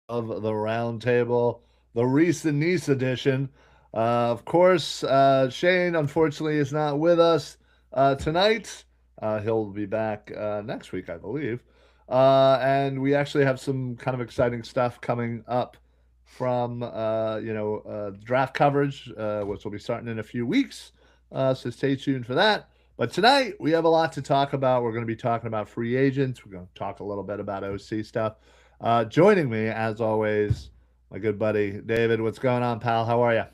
of the Roundtable, the Reese and Niece edition. Of course, Shane unfortunately is not with us tonight. He'll be back next week, I believe. And we actually have some kind of exciting stuff coming up from draft coverage, which will be starting in a few weeks. So stay tuned for that. But tonight we have a lot to talk about. We're going to be talking about free agents. We're going to talk a little bit about OC stuff. Joining me, as always, my good buddy David. What's going on, pal? How are you?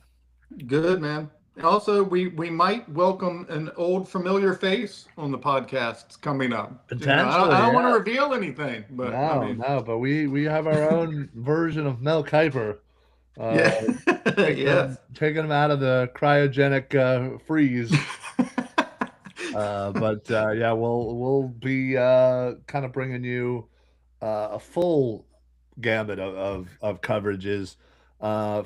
Good, man. Also, we might welcome an old familiar face on the podcast coming up. I Potentially, don't want to yeah. reveal anything, but I No, mean, no, but we have our own version of Mel Kiper, uh, yeah, taking him out of the cryogenic freeze. But yeah, we'll be kind of bringing you a full gambit of coverages,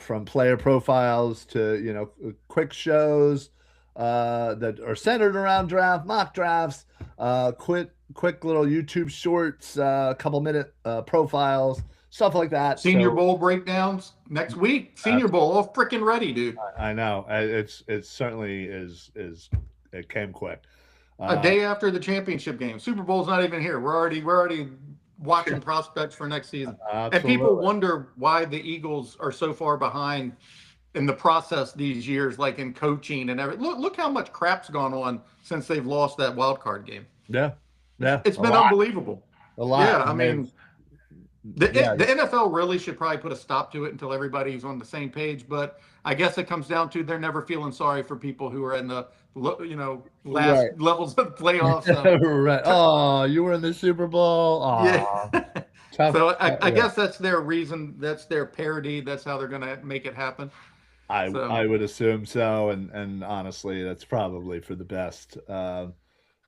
from player profiles to quick shows that are centered around mock drafts, quick little YouTube shorts, a couple minute profiles, stuff like that. Senior So Bowl breakdowns next week. uh, Senior Bowl, all freaking ready, dude. I know it certainly is it came quick. A Uh, day after the championship game. Super Bowl's not even here. We're already watching prospects for next season. And people Absolutely. wonder why the Eagles are so far behind in the process these years, like in coaching and everything. Look how much crap's gone on since they've lost that wild card game. Yeah, yeah, It's a been lot, unbelievable. a lot. Yeah, I And they've mean, the yeah, the NFL really should probably put a stop to it until everybody's on the same page. But I guess it comes down to they're never feeling sorry for people who are in the last right. levels of playoffs. So Right. Oh, you were in the Super Bowl. yeah. Oh, tough. So I Yeah, guess that's their reason. That's their parody. That's how they're gonna make it happen. So, I would assume so, and honestly, that's probably for the best.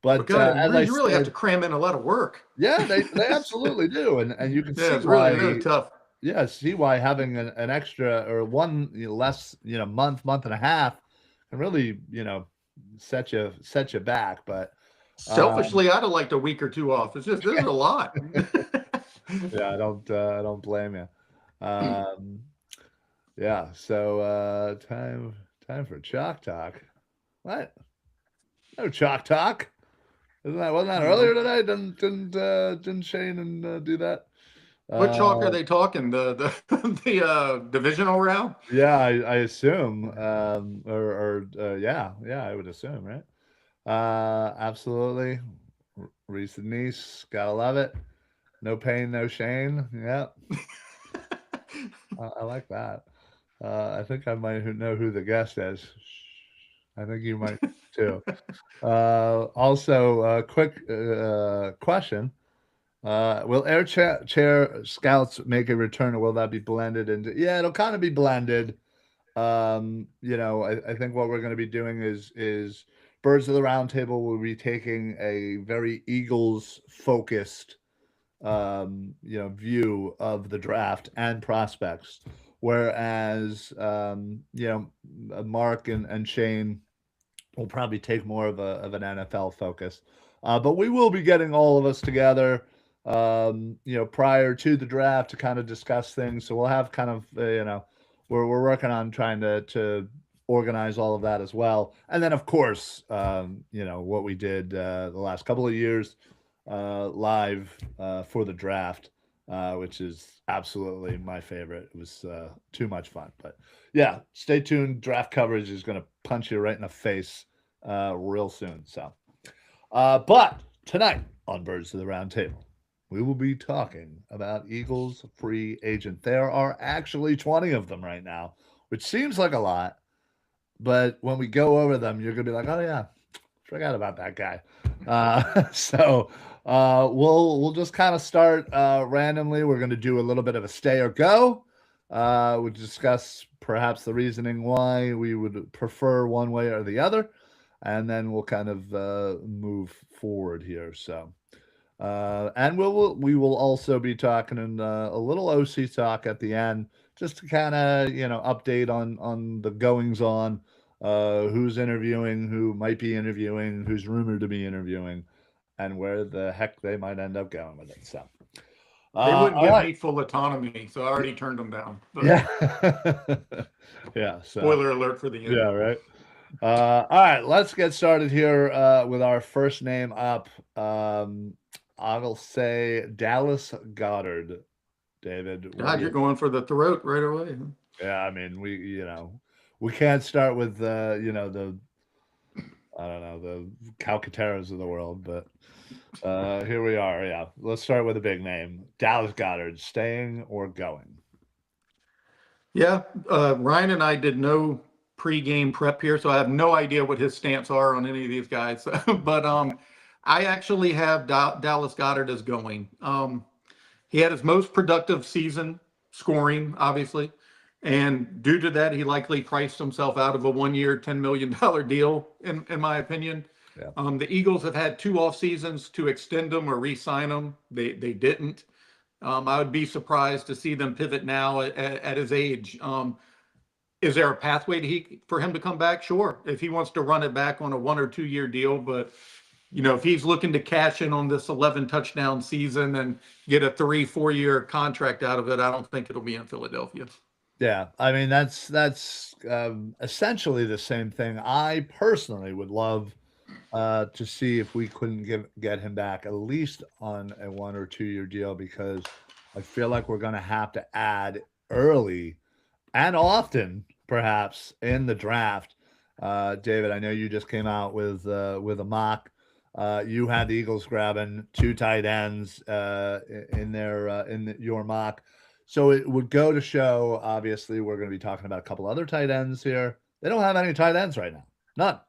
But God, as I you really have to said, cram in a lot of work. yeah, they absolutely do, and you can Yeah, see it's really why. tough. Yeah, see why having an extra or one less month and a half can really set you back. But um, Selfishly, I'd have liked a week or two off. It's just this is a lot. yeah, I don't blame you. Um, yeah, so time for chalk talk. What? No chalk talk. Wasn't that earlier No. today? Didn't Shane and do that? What chalk are Uh, they talking? The the divisional round? yeah, I assume. Yeah, I would assume, right? Absolutely. Reese and Niece, gotta love it. No pain, no shame. Yeah, I like that. I think I might know who the guest is. I think you might too. Also, quick question. Will chair scouts make a return, or will that be blended into? Yeah, it'll kind of be blended. I think what we're going to be doing is Birds of the Round Table will be taking a very Eagles focused view of the draft and prospects, whereas Mark and Shane will probably take more of an NFL focus. But we will be getting all of us together, prior to the draft to kind of discuss things. So we'll have kind of, we're working on trying to organize all of that as well. And then, of course, what we did the last couple of years live for the draft, which is absolutely my favorite. It was too much fun. But yeah, stay tuned. Draft coverage is going to punch you right in the face real soon. So, but tonight on Birds of the Round Table, we will be talking about Eagles free agent. There are actually 20 of them right now, which seems like a lot, but when we go over them, you're gonna be like, "Oh yeah, forgot about that guy." We'll just kind of start randomly. We're going to do a little bit of a stay or go. We'll discuss perhaps the reasoning why we would prefer one way or the other, and then we'll kind of move forward here. And we will also be talking in a little OC talk at the end, just to kind of update on the goings on, who's interviewing, who might be interviewing, who's rumored to be interviewing, and where the heck they might end up going with it. So, They wouldn't All give right. me full autonomy, so I already turned them down. But Yeah. Yeah. So, spoiler alert for the end. yeah, right. All right. Let's get started here with our first name up. I will say Dallas Goddard, David. What do God, you're you? going for the throat right away. Huh? Yeah, I mean, we can't start with the I don't know, the Calcaterras of the world, but here we are. Yeah, let's start with a big name, Dallas Goddard, staying or going. Yeah, Ryan and I did no pre-game prep here, so I have no idea what his stance are on any of these guys. But I actually have Dallas Goddard as going. He had his most productive season scoring, obviously, and due to that, he likely priced himself out of a one-year, $10 million deal, in my opinion. Yeah, The Eagles have had two off seasons to extend him or re-sign him. They didn't. I would be surprised to see them pivot now at his age. Is there a pathway for him to come back? Sure, if he wants to run it back on a 1 or 2 year deal, but if he's looking to cash in on this 11 touchdown season and get a 3 4 year contract out of it, I don't think it'll be in Philadelphia. yeah. I mean, that's essentially the same thing. I personally would love to see if we couldn't get him back at least on a 1 or 2 year deal because I feel like we're going to have to add early and often, perhaps in the draft. David, I know you just came out with a mock. You had the Eagles grabbing two tight ends in their your mock, so it would go to show. Obviously, we're going to be talking about a couple other tight ends here. They don't have any tight ends right now, none.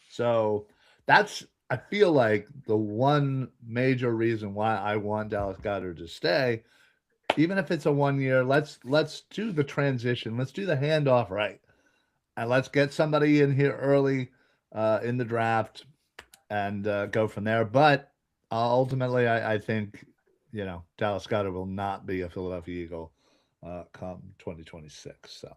So that's I feel like the one major reason why I want Dallas Goddard to stay even if it's a 1 year, let's do the transition. Let's do the handoff right, and let's get somebody in here early in the draft and go from there. But ultimately, I think Dallas Goddard will not be a Philadelphia Eagle come 2026. So.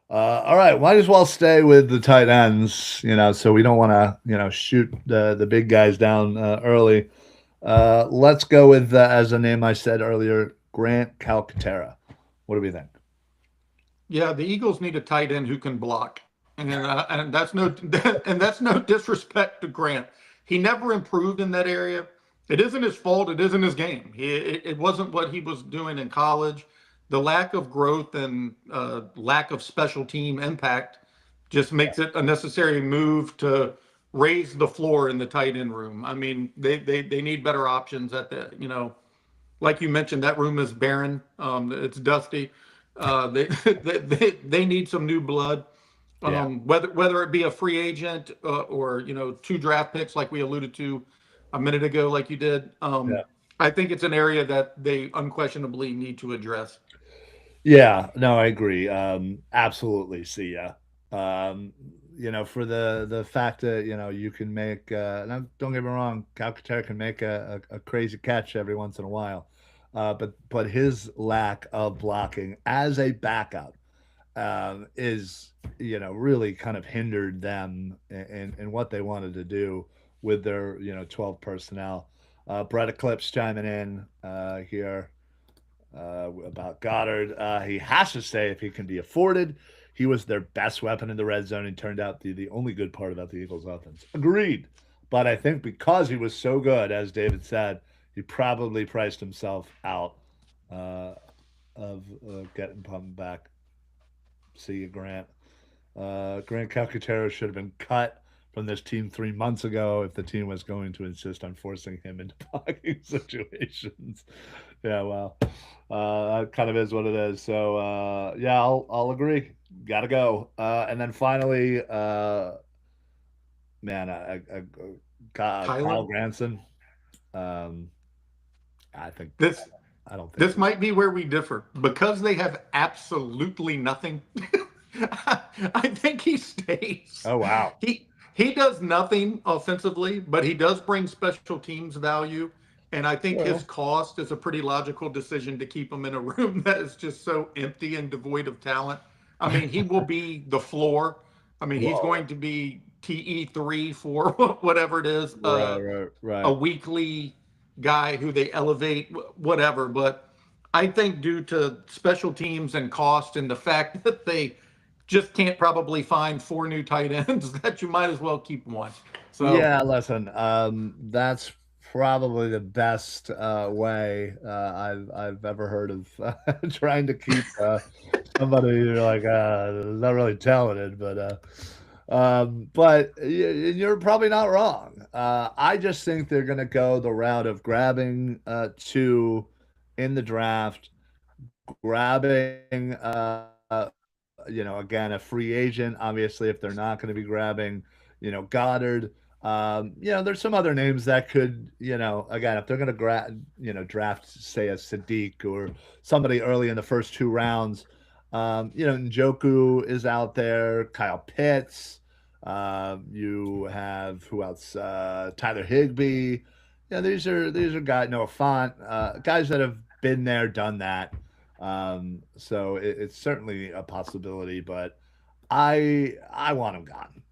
All right, might as well stay with the tight ends, so we don't want to, shoot the big guys down early. Let's go with, as a name I said earlier, Grant Calcaterra. What do we think? Yeah, the Eagles need a tight end who can block, and that's no and that's no disrespect to Grant. He never improved in that area. It isn't his fault. It isn't his game. It wasn't what he was doing in college. The lack of growth and lack of special team impact just makes it a necessary move to raise the floor in the tight end room. I mean, they need better options at like you mentioned, that room is barren. It's dusty. They need some new blood. Yeah, Whether it be a free agent or two draft picks like we alluded to a minute ago, like you did. yeah, I think it's an area that they unquestionably need to address. yeah. No, I agree. Absolutely. See ya. Um, for the fact that you can make. Now, don't get me wrong, Calcaterra can make a crazy catch every once in a while, but his lack of blocking as a backup is really kind of hindered them in what they wanted to do with their 12 personnel. Brett Eclipse chiming in here about Goddard. He has to say if he can be afforded. He was their best weapon in the red zone and turned out the only good part about the Eagles offense. Agreed. But I think because he was so good, as David said, he probably priced himself out uh, of getting pumped back. See you, Grant. Grant Calcaterra should have been cut from this team 3 months ago if the team was going to insist on forcing him into blocking situations. Yeah, well, that kind of is what it is. So, yeah, I'll agree. Got to go. And then finally, man, Kyle Kylan, Granson. Um, I think this I don't think this he. might be where we differ because they have absolutely nothing. I think he stays. Oh wow. He does nothing offensively, but he does bring special teams value. And I think his Well, cost is a pretty logical decision to keep him in a room that is just so empty and devoid of talent. I mean, he will be the floor. I mean, he's whoa. going to be TE3 for whatever it is, Right, right, a right. weekly guy who they elevate, whatever. But I think due to special teams and cost and the fact that they just can't probably find four new tight ends, that you might as well keep one. So Yeah, listen, that's probably the best way I've ever heard of trying to keep somebody you're like not really talented, but you're probably not wrong. I just think they're going to go the route of grabbing two in the draft, grabbing again, a free agent. Obviously, if they're not going to be grabbing, Goddard. There's some other names that could, again, if they're going to draft, say, a Sadiq or somebody early in the first two rounds. Njoku is out there, Kyle Pitts. You have who else? Tyler Higbee. Yeah, these are guys. Noah Font, guys that have been there, done that. So it's certainly a possibility, but I want him gone.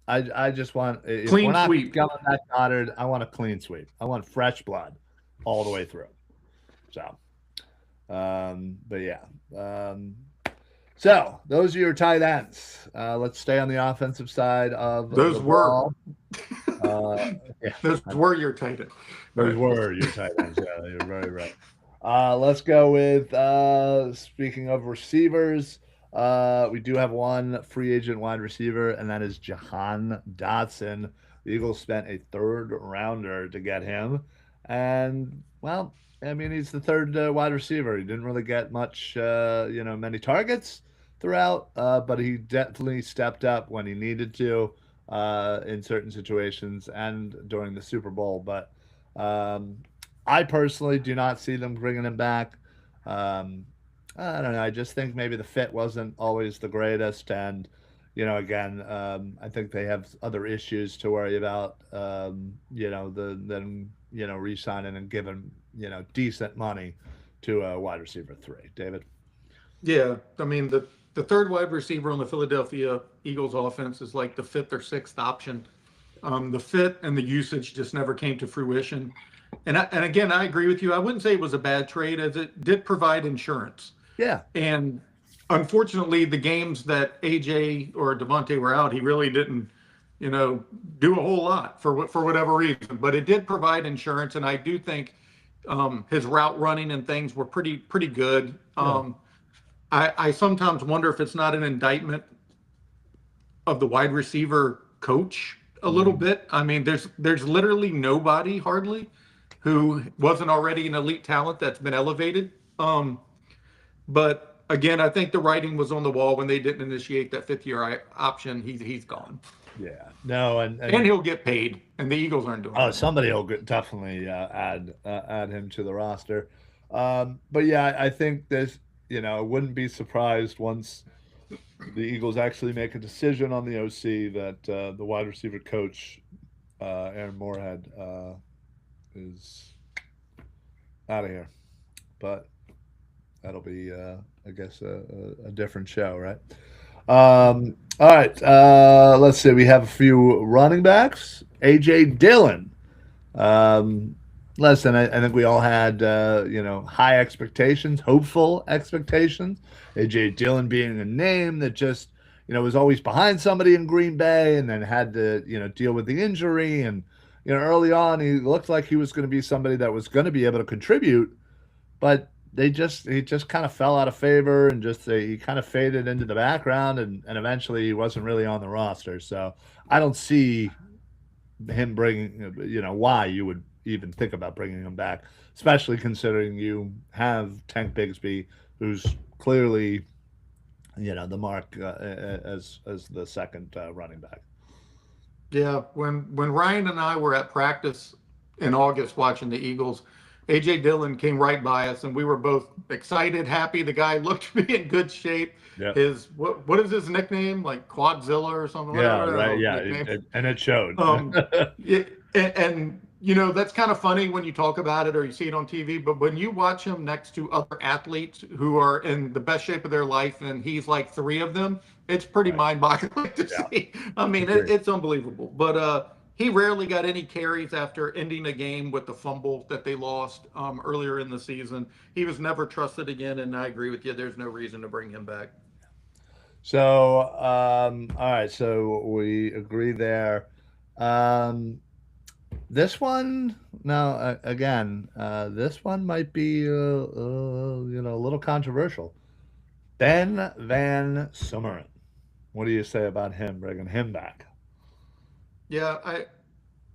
I just want, if we're clean not sweep. going that Goddard, I want a clean sweep. I want fresh blood all the way through. So, but yeah. So those are your tight ends. Let's stay on the offensive side of Those the were ball. Yeah, those were your tight ends. those were your tight ends. Yeah, you're very right. Let's go with speaking of receivers. We do have one free agent wide receiver, and that is Jahan Dotson. The Eagles spent a third rounder to get him, and well, I mean, he's the third wide receiver. He didn't really get much, many targets throughout, but he definitely stepped up when he needed to in certain situations and during the Super Bowl. But I personally do not see them bringing him back. Um, I don't know. I just think maybe the fit wasn't always the greatest, and again, I think they have other issues to worry about. Than re-signing and giving decent money to a wide receiver three. David. Yeah, I mean the third wide receiver on the Philadelphia Eagles offense is like the fifth or sixth option. The fit and the usage just never came to fruition. And again, I agree with you. I wouldn't say it was a bad trade, as it did provide insurance. Yeah. And unfortunately, the games that AJ or Devontae were out, he really didn't, do a whole lot for whatever reason. But it did provide insurance, and I do think his route running and things were pretty good. Yeah. I sometimes wonder if it's not an indictment of the wide receiver coach a little bit. I mean, there's literally nobody hardly who wasn't already an elite talent that's been elevated. But again, I think the writing was on the wall when they didn't initiate that fifth year option. He's gone, Yeah. No, and he'll get paid, and the Eagles aren't doing that. somebody will definitely add him to the roster. But yeah, I think there's I wouldn't be surprised once the Eagles actually make a decision on the OC that the wide receiver coach Aaron Moorhead is out of here. But that'll be, I guess, a different show, right? All right. Let's see. We have a few running backs. AJ Dillon. Listen, I think we all had, high expectations, hopeful expectations. AJ Dillon being a name that just, was always behind somebody in Green Bay and then had to, deal with the injury. And, early on, he looked like he was going to be somebody that was going to be able to contribute, but he just kind of fell out of favor and he kind of faded into the background and eventually he wasn't really on the roster. So I don't see him bringing, why you would even think about bringing him back, especially considering you have Tank Bigsby, who's clearly, the mark as the second running back. Yeah, when Ryan and I were at practice in August watching the Eagles, AJ Dillon came right by us, and we were both excited, happy. The guy looked to be in good shape. Yeah. His what is his nickname? Like Quadzilla or something? Yeah, right. Yeah, and it showed. And that's kind of funny when you talk about it or you see it on TV. But when you watch him next to other athletes who are in the best shape of their life, and he's like three of them, it's pretty mind-boggling to see. I mean, it's unbelievable. But he rarely got any carries after ending a game with the fumble that they lost earlier in the season. He was never trusted again, and I agree with you. There's no reason to bring him back. So, all right, so we agree there. Um, this one, now again, this one might be, a little controversial. Ben Van Summeren. What do you say about him, bringing him back? Yeah,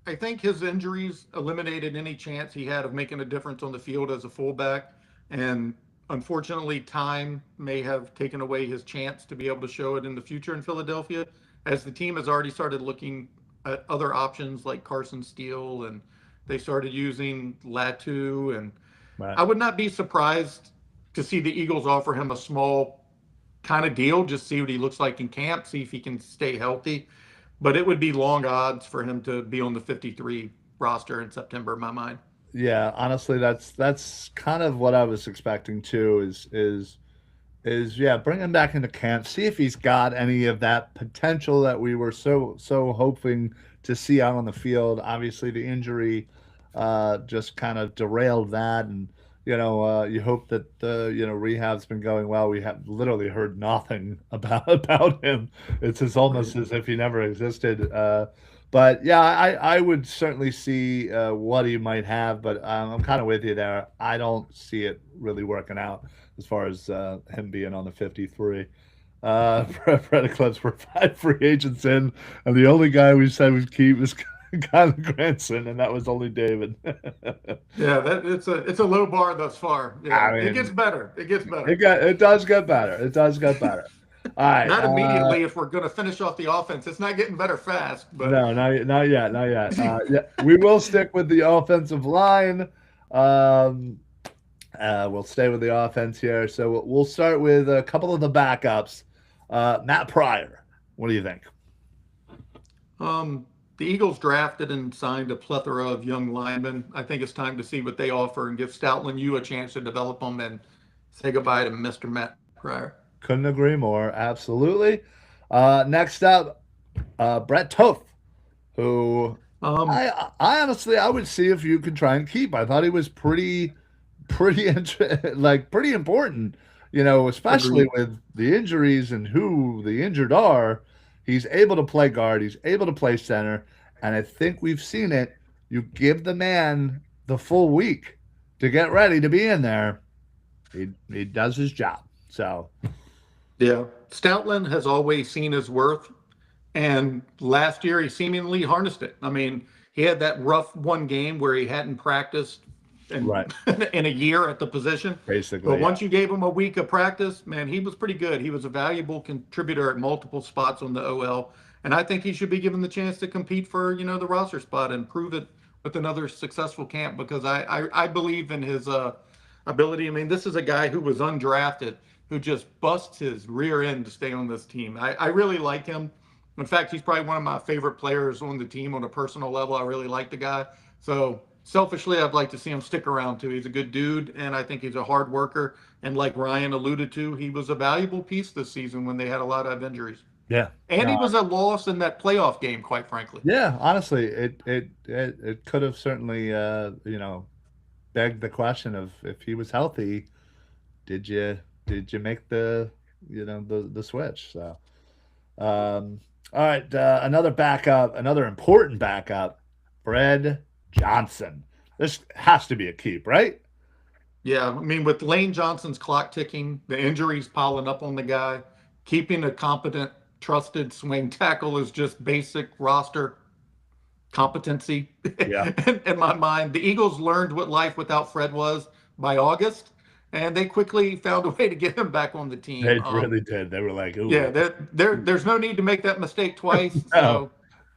I think his injuries eliminated any chance he had of making a difference on the field as a fullback. And unfortunately, time may have taken away his chance to be able to show it in the future in Philadelphia, as the team has already started looking at other options like Carson Steele, and they started using Latu. And Right. I would not be surprised to see the Eagles offer him a small kind of deal, just see what he looks like in camp, see if he can stay healthy. But it would be long odds for him to be on the 53 roster in September, in my mind. Yeah, honestly, that's kind of what I was expecting too. Is yeah, bring him back into camp, see if he's got any of that potential that we were so hoping to see out on the field. Obviously, the injury just kind of derailed that, and you hope that the rehab's been going well. We have literally heard nothing about him. It's as Right. almost as if he never existed. But yeah, I would certainly see what he might have, but I'm kind of with you there. I don't see it really working out as far as him being on the 53. Fred Eclipse were 5 free agents in, and the only guy we said we'd keep was Kyler Granson, and that was only David. Yeah, it's a low bar thus far. I Yeah, it gets mean, better. It gets better. it does get better. It does get better. All right. Not immediately if we're going to finish off the offense. It's not getting better fast, but No, not yet, not yet. Yeah, we will stick with the offensive line. Um, we'll stay with the offense here. So we'll start with a couple of the backups. Matt Pryor, what do you think? um, the Eagles drafted and signed a plethora of young linemen. I think it's time to see what they offer and give Stoutland you a chance to develop them and say goodbye to Mr. Matt Pryor. Couldn't agree more. Absolutely. Next up, Brett Toth, who Um, I honestly I would see if you could try and keep. I thought he was pretty like pretty important, especially Agreed. with the injuries and who the injured are. He's able to play guard, he's able to play center, and I think we've seen it. You give the man the full week to get ready to be in there. He does his job. So, Yeah. Stoutland has always seen his worth. And last year, he seemingly harnessed it. I mean, he had that rough one game where he hadn't practiced in, right, in a year at the position. But basically, yeah. once you gave him a week of practice, man, he was pretty good. He was a valuable contributor at multiple spots on the OL. And I think he should be given the chance to compete for, the roster spot and prove it with another successful camp because I believe in his ability. I mean, this is a guy who was undrafted, who just busts his rear end to stay on this team. I really like him. In fact, he's probably one of my favorite players on the team on a personal level. I really like the guy. So selfishly, I'd like to see him stick around too. He's a good dude, and I think he's a hard worker. And like Ryan alluded to, he was a valuable piece this season when they had a lot of injuries. Yeah. And he No, was a loss in that playoff game, quite frankly. yeah, honestly, it could have certainly begged the question of if he was healthy, did you make the switch? So all right, another backup, another important backup, Fred Johnson. This has to be a keep, right? Yeah, I mean, with Lane Johnson's clock ticking, the injuries piling up on the guy, keeping a competent, trusted swing tackle is just basic roster competency Yeah, in my mind. The Eagles learned what life without Fred was by August, and they quickly found a way to get him back on the team. they really did. They were like, Yeah, ooh, there's no need to make that mistake twice. no, So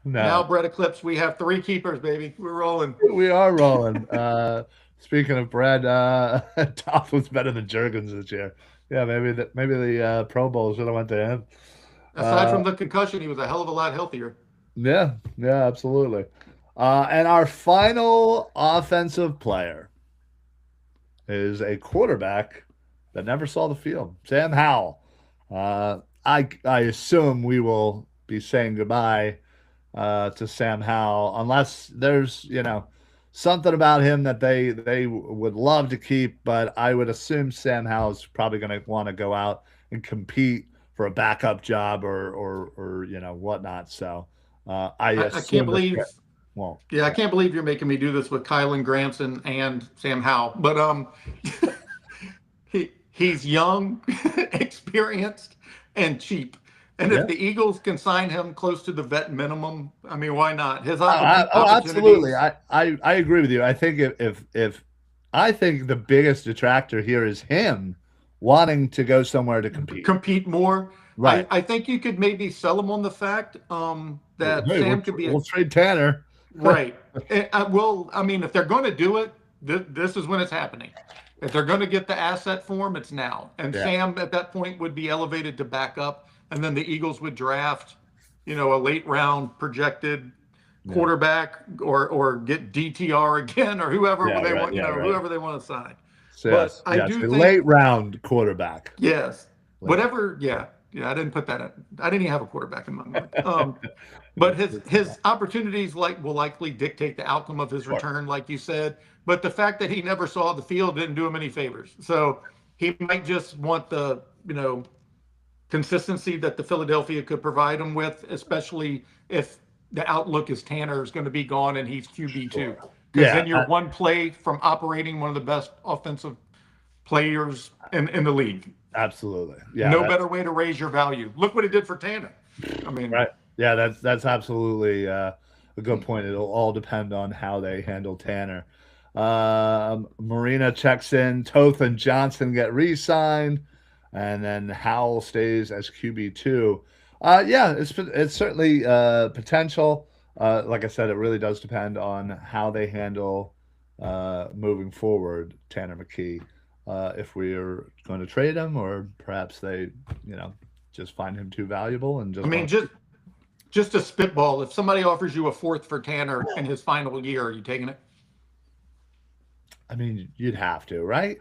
now, no, Brett Eclipse, we have three keepers, baby. We're rolling. we are rolling. Speaking of bread, Tough was better than Jurgens this year. Yeah, maybe the Pro Bowl should have went to him. Aside Uh, from the concussion, he was a hell of a lot healthier. yeah, yeah, absolutely. And our final offensive player is a quarterback that never saw the field, Sam Howell. I assume we will be saying goodbye to Sam Howell, unless there's something about him that they would love to keep. But I would assume Sam Howell's probably going to want to go out and compete for a backup job or whatnot. So I I can't assume the believe, fit won't. yeah, I Yeah. can't believe you're making me do this with Kylan Granson and Sam Howell. But he's young, experienced, and cheap. And if Yeah. the Eagles can sign him close to the vet minimum, I mean, why not? His Oh, absolutely. opportunities I agree with you. I think if I think the biggest detractor here is him wanting to go somewhere to compete. compete more. Right. I think you could maybe sell him on the fact that Hey, Sam could be a we'll trade Tanner. right. Well, I mean, if they're going to do it, this is when it's happening. If they're going to get the asset for him, it's now. And Yeah. Sam at that point would be elevated to backup, and then the Eagles would draft, a late round projected Yeah. quarterback or get DTR again or whoever Yeah. they Right. want, Yeah. Right. whoever they want to sign. So But yes. I Yes. do A think late round quarterback. yes, Late. whatever. Yeah, yeah. I didn't put that in. I didn't even have a quarterback in my mind. But It's, his it's, his opportunities will likely dictate the outcome of his sure. return, like you said. But the fact that he never saw the field didn't do him any favors. So he might just want the consistency that the Philadelphia could provide him with, especially if the outlook is Tanner is going to be gone and he's QB2. Sure. Because Yeah. then you're one play from operating one of the best offensive players in the league. Absolutely. Yeah. No That's better way to raise your value. Look what he did for Tanner. I mean, right. Yeah. That's absolutely a good point. It'll all depend on how they handle Tanner. Marina checks in. Toth and Johnson get re-signed, and then Howell stays as QB2. Yeah, it's certainly potential. Like I said, it really does depend on how they handle moving forward, Tanner McKee. If we are going to trade him, or perhaps they, you know, just find him too valuable and I just mean, want. just a spitball. If somebody offers you a fourth for Tanner in his final year, are you taking it? I mean, you'd have to, right?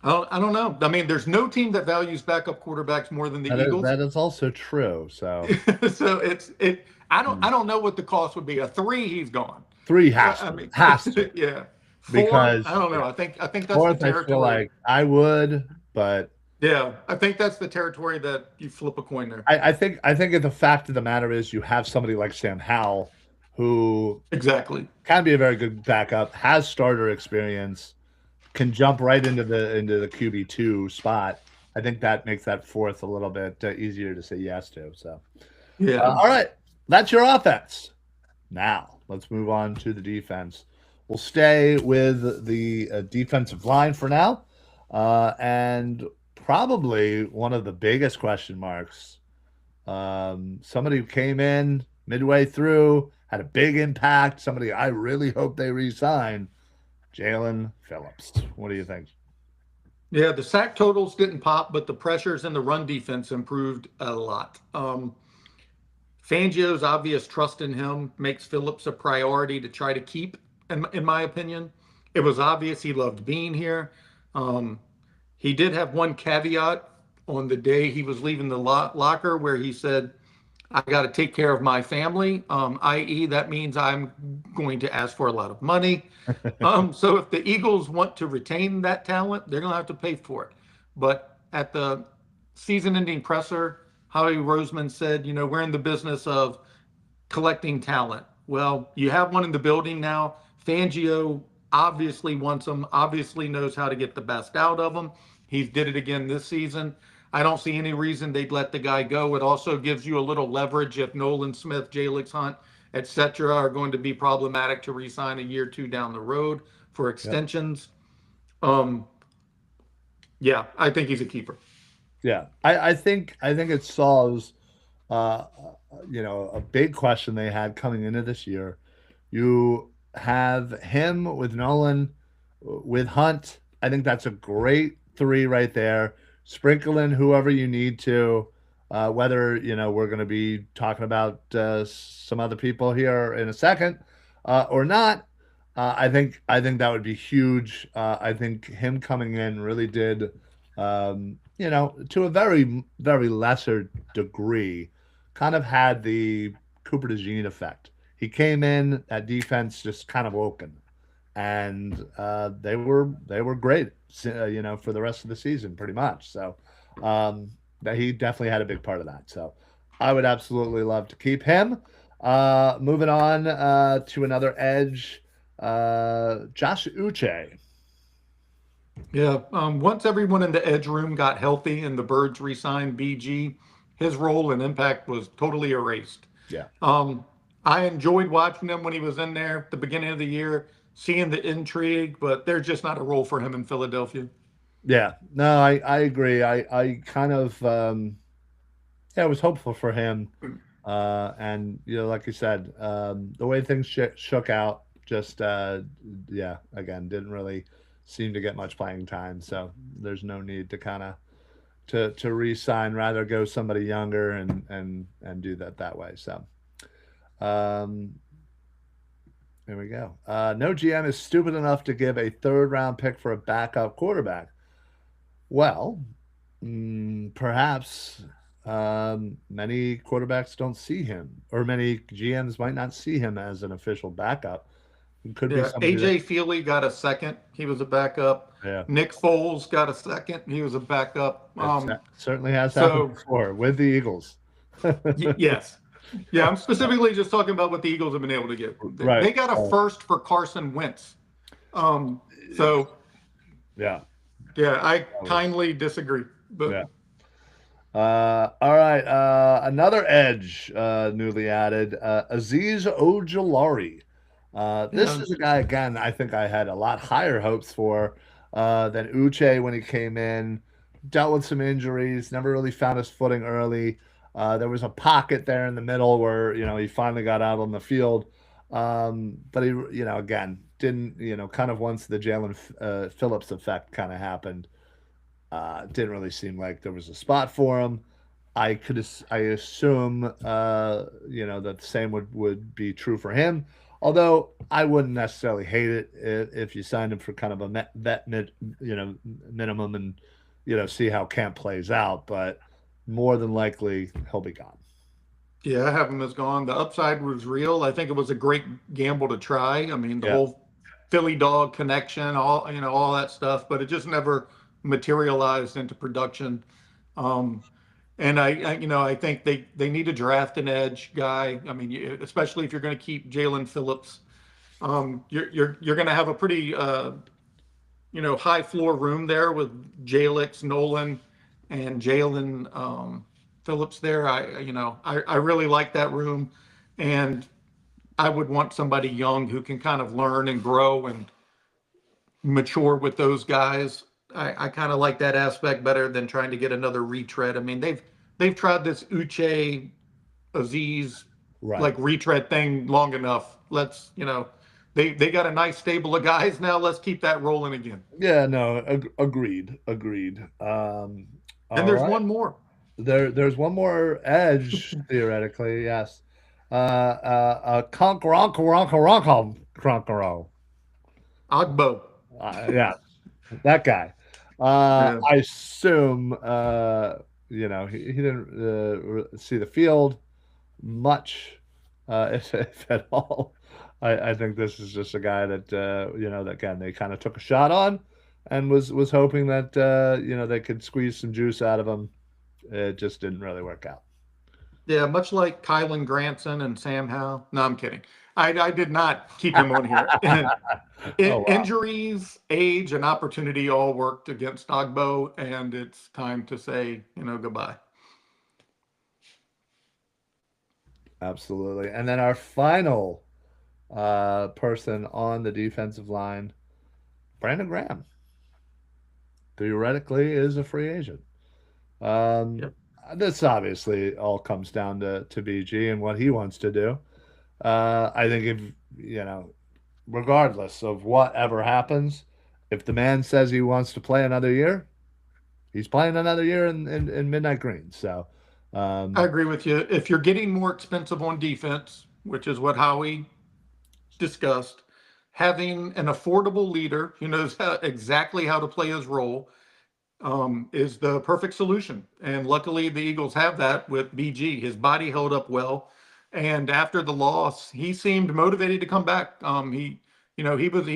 I don't know. I mean, there's no team that values backup quarterbacks more than the That is Eagles. that is also true. So So it. I don't mm, I don't know what the cost would be. A three, he's gone. three has I to mean, has to yeah. Four, I because don't know. yeah, I think that's the fourth, I feel territory. like I would, but Yeah, I think that's the territory that you flip a coin there. I think the fact of the matter is you have somebody like Sam Howell who Exactly. can be a very good backup, has starter experience, can jump right into the QB2 spot. I think that makes that fourth a little bit easier to say yes to. So, Yeah. all right, that's your offense. Now let's move on to the defense. We'll stay with the defensive line for now, and probably one of the biggest question marks. Somebody who came in midway through, had a big impact. Somebody I really hope they re-sign. Jalen Phillips. What do you think? Yeah, the sack totals didn't pop, but the pressures in the run defense improved a lot. Fangio's obvious trust in him makes Phillips a priority to try to keep, in my opinion. It was obvious he loved being here. Um, he did have one caveat on the day he was leaving the locker where he said, I got to take care of my family, i.e., that means I'm going to ask for a lot of money. So if the Eagles want to retain that talent, they're going to have to pay for it. But at the season ending presser, Howie Roseman said, we're in the business of collecting talent. Well, you have one in the building now. Fangio obviously wants them, obviously knows how to get the best out of them. He did it again this season. I don't see any reason they'd let the guy go. It also gives you a little leverage if Nolan Smith, Jalix Hunt, etc., are going to be problematic to re-sign a year or two down the road for Yep. extensions. Um, yeah, I think he's a keeper. Yeah, I think it solves uh, a big question they had coming into this year. You have him with Nolan, with Hunt. I think that's a great three right there. Sprinkle in whoever you need to. Whether we're going to be talking about some other people here in a second or not. I think that would be huge. I think him coming in really did, to a very very lesser degree, kind of had the Cooper DeJean effect. He came in, that defense just kind of woken, and they were great, for the rest of the season, pretty much. So that he definitely had a big part of that. So I would absolutely love to keep him. Moving on to another edge, Josh Uche. Yeah. Once everyone in the edge room got healthy and the Birds re-signed BG, his role and impact was totally erased. Yeah. I enjoyed watching him when he was in there at the beginning of the year, seeing the intrigue, but there's just not a role for him in Philadelphia. Yeah, no, I agree. I kind of yeah, I was hopeful for him, and like you said, the way things shook out, just yeah, again, didn't really seem to get much playing time. So there's no need to kind of to re-sign, rather go somebody younger and do that way. So um, there we go. No GM is stupid enough to give a third round pick for a backup quarterback. Well, perhaps many quarterbacks don't see him, or many GMs might not see him as an official backup. It could be Yeah, somebody that, AJ Feely got a second. He was a backup. yeah, Nick Foles got a second. He was a backup. certainly has happened So before with the Eagles. yes, yeah. I'm specifically just talking about what the Eagles have been able to get. Right. They got a first for Carson Wentz. So Yeah. yeah, I kindly disagree. But Yeah. All right. Another edge newly added, Aziz Ojulari. This yeah, is a guy, again, I think I had a lot higher hopes for than Uche when he came in. Dealt with some injuries, never really found his footing early. There was a pocket there in the middle where, he finally got out on the field. But he, again, didn't, kind of once the Jalen Phillips effect kind of happened, didn't really seem like there was a spot for him. I assume, that the same would be true for him. Although I wouldn't necessarily hate it if you signed him for kind of a minimum, and see how camp plays out. But more than likely he'll be gone. yeah, I have him as gone. The upside was real. I think it was a great gamble to try. I mean, the Yeah, whole Philly dog connection, all that stuff, but it just never materialized into production. Um, and I think they need to draft an edge guy. I mean, especially if you're going to keep Jalen Phillips, you're going to have a pretty high floor room there with Jalix Nolan and Jalen Phillips there. I really like that room, and I would want somebody young who can kind of learn and grow and mature with those guys. I kind of like that aspect better than trying to get another retread. I mean, they've tried this Uche Aziz right. like retread thing long enough. They got a nice stable of guys now. Let's keep that rolling again. Yeah, no, agreed. And All there's right. one more. There's one more edge theoretically. Yes. Conqueror. Ogbo. Yeah, that guy. Yeah. I assume he didn't see the field much, if at all. I think this is just a guy that that again they kind of took a shot on, and was hoping that they could squeeze some juice out of him. It just didn't really work out. Yeah, much like Kylan Granson and Sam Howell. No, I'm kidding. I did not keep him on here. Oh wow, Injuries, age, and opportunity all worked against Ogbo, and it's time to say, goodbye. absolutely. And then our final person on the defensive line, Brandon Graham, theoretically is a free agent. Um, Yep. this obviously all comes down to BG and what he wants to do. I think if regardless of whatever happens, if the man says he wants to play another year, he's playing another year in Midnight Green. So, I um, agree with you. If you're getting more expensive on defense, which is what Howie discussed, having an affordable leader who knows exactly how to play his role is the perfect solution. And luckily, the Eagles have that with BG. His body held up well. And after the loss, he seemed motivated to come back. He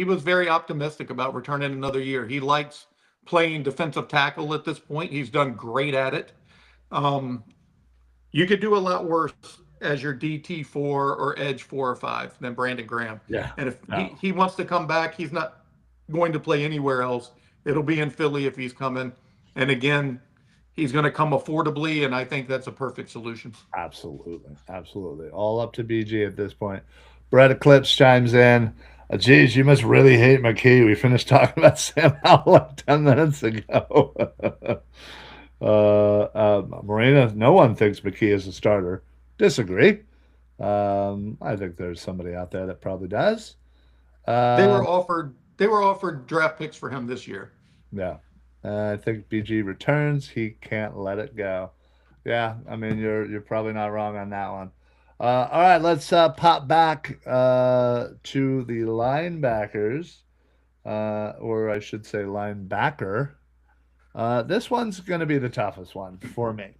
was very optimistic about returning another year. He likes playing defensive tackle at this point. He's done great at it. Um, you could do a lot worse as your DT4 or edge 4 or 5 than Brandon Graham. Yeah. And if he, No. he wants to come back, he's not going to play anywhere else. It'll be in Philly if he's coming. And again, he's going to come affordably, and I think that's a perfect solution. Absolutely. Absolutely. All up to BG at this point. Brett Eclipse chimes in. Geez, you must really hate McKee. We finished talking about Sam Howell like 10 minutes ago. Marina, no one thinks McKee is a starter. Disagree. I think there's somebody out there that probably does. They were Um, offered they were offered draft picks for him this year. yeah. I think BG returns. He can't let it go. Yeah, I mean you're probably not wrong on that one. All right, let's pop back to the linebackers, or I should say linebacker. This one's going to be the toughest one for me,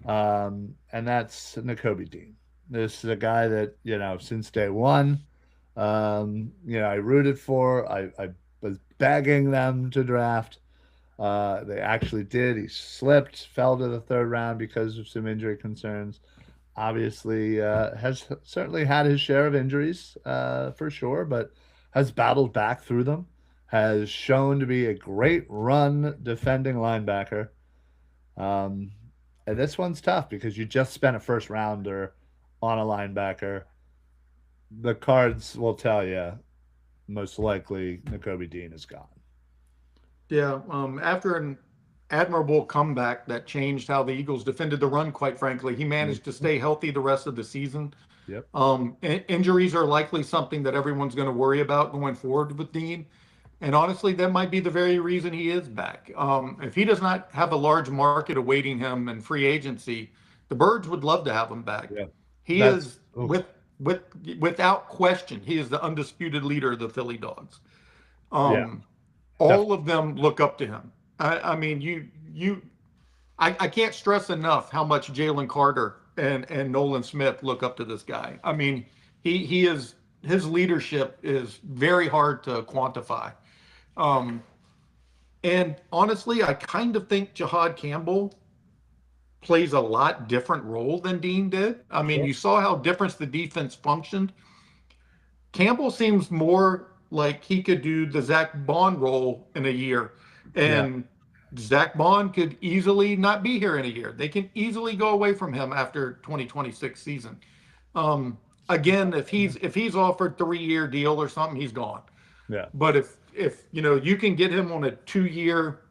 and that's N'Kobe Dean. This is a guy that since day one, I rooted for. I was begging them to draft. They actually did. He slipped, fell to the third round because of some injury concerns. Obviously, has certainly had his share of injuries for sure, but has battled back through them. Has shown to be a great run defending linebacker. Um, and this one's tough because you just spent a first rounder on a linebacker. The cards will tell you most likely N'Kobe Dean is gone. Yeah, after an admirable comeback that changed how the Eagles defended the run, quite frankly, he managed to Mhm. stay healthy the rest of the season. Yep. Injuries are likely something that everyone's going to worry about going forward with Dean. And honestly, that might be the very reason he is back. If he does not have a large market awaiting him in free agency, the Birds would love to have him back. Yeah. He That's is oof. with without question, he is the undisputed leader of the Philly Dogs. Yeah. Um, Definitely. all of them look up to him. I mean, I can't stress enough how much Jalen Carter and Nolan Smith look up to this guy. I mean, he is his leadership is very hard to quantify. Um, and honestly, I kind of think Jahad Campbell plays a lot different role than Dean did. I mean, Sure. you saw how different the defense functioned. Campbell seems more like he could do the Zach Bond role in a year, Yeah. and Zach Bond could easily not be here in a year. They can easily go away from him after 2026 season. Um, Again, if he's offered 3 year deal or something, he's gone. Yeah. But if you can get him on a 2 year,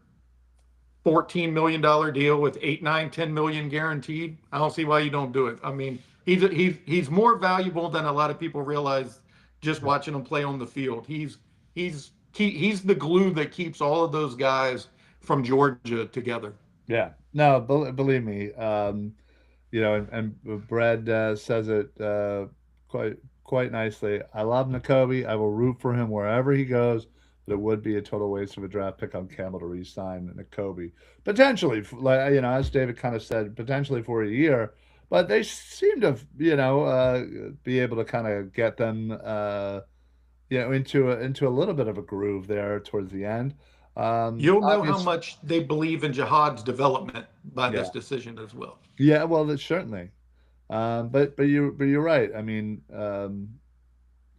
$14 million deal with 8, 9, 10 million guaranteed, I don't see why you don't do it. I mean, he's more valuable than a lot of people realize just Yeah. watching him play on the field. He's the glue that keeps all of those guys from Georgia together. Yeah. No, believe me. And Brad says it quite nicely. I love N'Kobe. I will root for him wherever he goes, but it would be a total waste of a draft pick on Campbell to re-sign N'Kobe. Potentially, like as David kind of said, potentially for a year. But they seem to, be able to kind of get them, into a little bit of a groove there towards the end. You'll know how Obvious, much they believe in Jihad's development by yeah, this decision as well. yeah. Well, certainly. But you're right. I mean,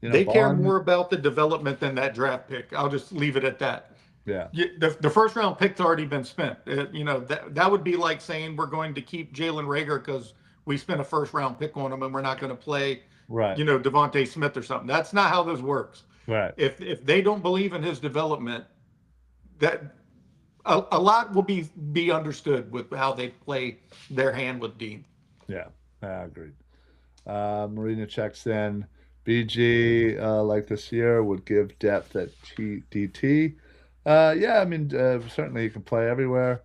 They care Bond. more about the development than that draft pick. I'll just leave it at that. Yeah, The first round pick's already been spent. That would be like saying we're going to keep Jalen Rager because we spent a first round pick on him and we're not going to play, right, Devontae Smith or something. That's not how this works. right. If they don't believe in his development, that a lot will be understood with how they play their hand with Dean. Yeah, I agreed. Marina checks in. BG, like this year, would give depth at DT. Yeah, I mean, certainly you can play everywhere.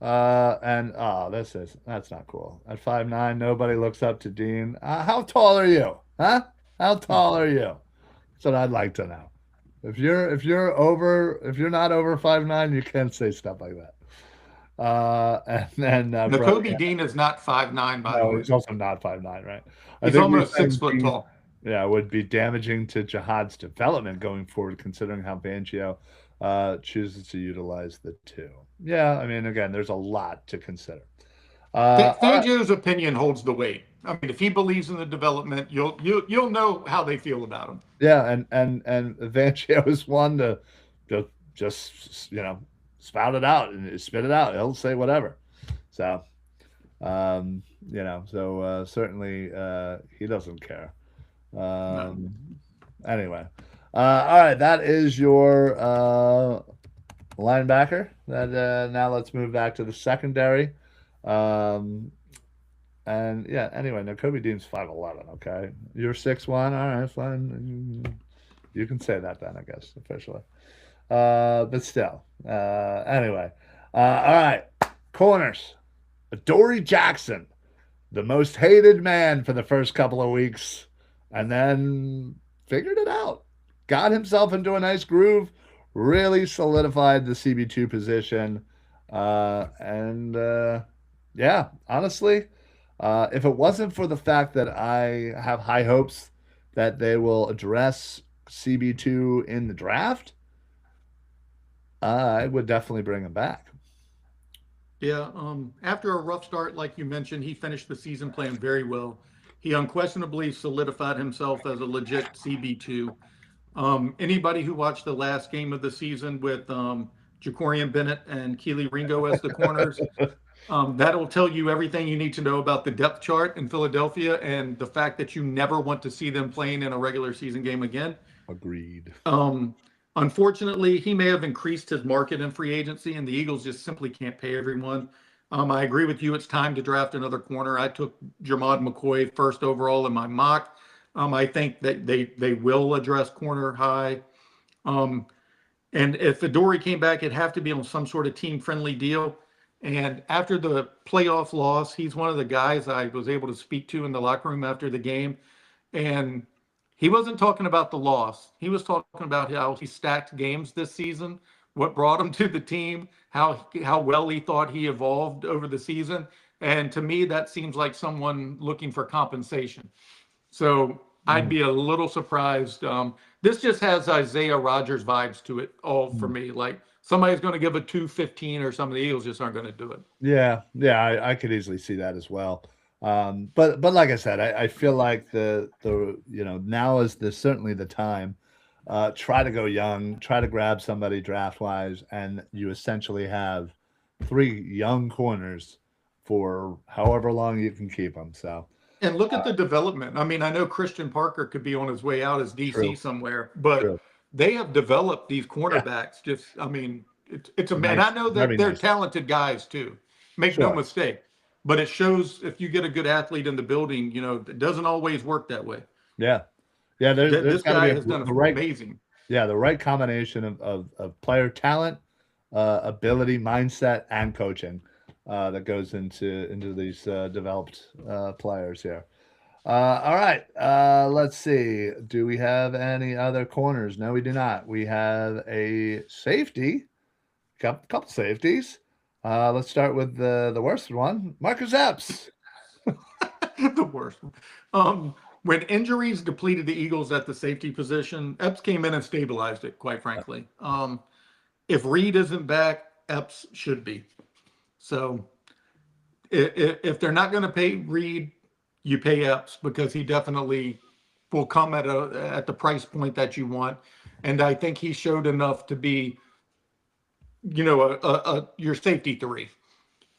And that's not cool. At 5'9", nobody looks up to Dean. How tall are you? Huh? How tall are you? That's what I'd like to know. If you're not over 5'9", you can't say stuff like that. And then Brody. Nakobe Dean is not 5'9", by the No, way. he's also not 5'9", right? I He's think you're almost six saying foot Dean, tall. yeah, would be damaging to Jihad's development going forward, considering how Fangio chooses to utilize the two. Yeah, I mean, again, there's a lot to consider. All right. Fangio's opinion holds the weight. I mean, if he believes in the development, you'll know how they feel about him. Yeah, and Fangio is one to just spout it out and spit it out. He'll say whatever. So certainly he doesn't care. No. Anyway, all right, that is your linebacker. That now let's move back to the secondary. Um, and yeah, anyway, now Kobe Dean's 5'11". Okay, you're 6'1". All right, fine. You can say that then, I guess, officially. But still. Anyway, all right, corners. Dory Jackson, the most hated man for the first couple of weeks, and then figured it out. Got himself into a nice groove, really solidified the CB2 position. Yeah, honestly, if it wasn't for the fact that I have high hopes that they will address CB2 in the draft, I would definitely bring him back. Yeah, after a rough start, like you mentioned, he finished the season playing very well. He unquestionably solidified himself as a legit CB2. Anybody who watched the last game of the season with Jacorian Bennett and Keely Ringo as the corners, that'll tell you everything you need to know about the depth chart in Philadelphia and the fact that you never want to see them playing in a regular season game again. Agreed. Unfortunately, he may have increased his market in free agency, and the Eagles just simply can't pay everyone. I agree with you. It's time to draft another corner. I took Jermod McCoy first overall in my mock. I think that they will address corner high. Um, and if Adoree came back, it'd have to be on some sort of team-friendly deal. And after the playoff loss, he's one of the guys I was able to speak to in the locker room after the game. And he wasn't talking about the loss. He was talking about how he stacked games this season, what brought him to the team, how well he thought he evolved over the season. And to me, that seems like someone looking for compensation. So I'd be a little surprised. This just has Isaiah Rodgers vibes to it all for me. Like somebody's going to give a 215 or some of the Eagles just aren't going to do it. Yeah, yeah, I could easily see that as well. But like I said, I feel like now is certainly the time. Try to go young, try to grab somebody draft wise, and you essentially have three young corners for however long you can keep them. So And look at the development. I mean, I know Christian Parker could be on his way out as DC true, somewhere, but true. they have developed these Yeah, cornerbacks. Just, I mean, it's a man. I nice, know very that they're nice. talented guys too. Make no Sure. mistake. But it shows if you get a good athlete in the building, it doesn't always work that way. Yeah, yeah. There's This got to be guy has done the right, amazing. yeah, the right combination of player talent, ability, mindset, and coaching that goes into these developed players here. All right. Let's see. Do we have any other corners? No, we do not. We have a safety, couple safeties. Let's start with the worst one, Marcus Epps. The worst. When injuries depleted the Eagles at the safety position, Epps came in and stabilized it, quite frankly. If Reed isn't back, Epps should be. So if they're not going to pay Reed, you pay Epps because he definitely will come at the price point that you want. And I think he showed enough to be, your safety three.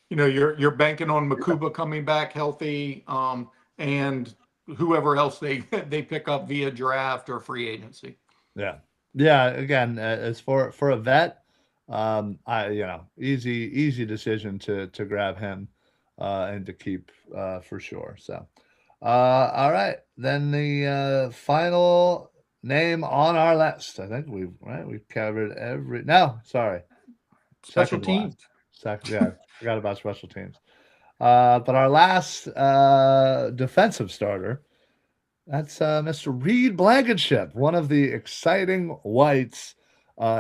You're banking on Makuba coming back healthy, and whoever else they they pick up via draft or free agency. Yeah, yeah. Again, as for a vet, I easy decision to grab him and to keep for sure. So, all right, then the final name on our list. I think we've covered every. No, sorry, Special second to last. teams. Second, yeah, forgot about special teams. But our last defensive starter, that's Mr. Reed Blankenship, one of the exciting whites.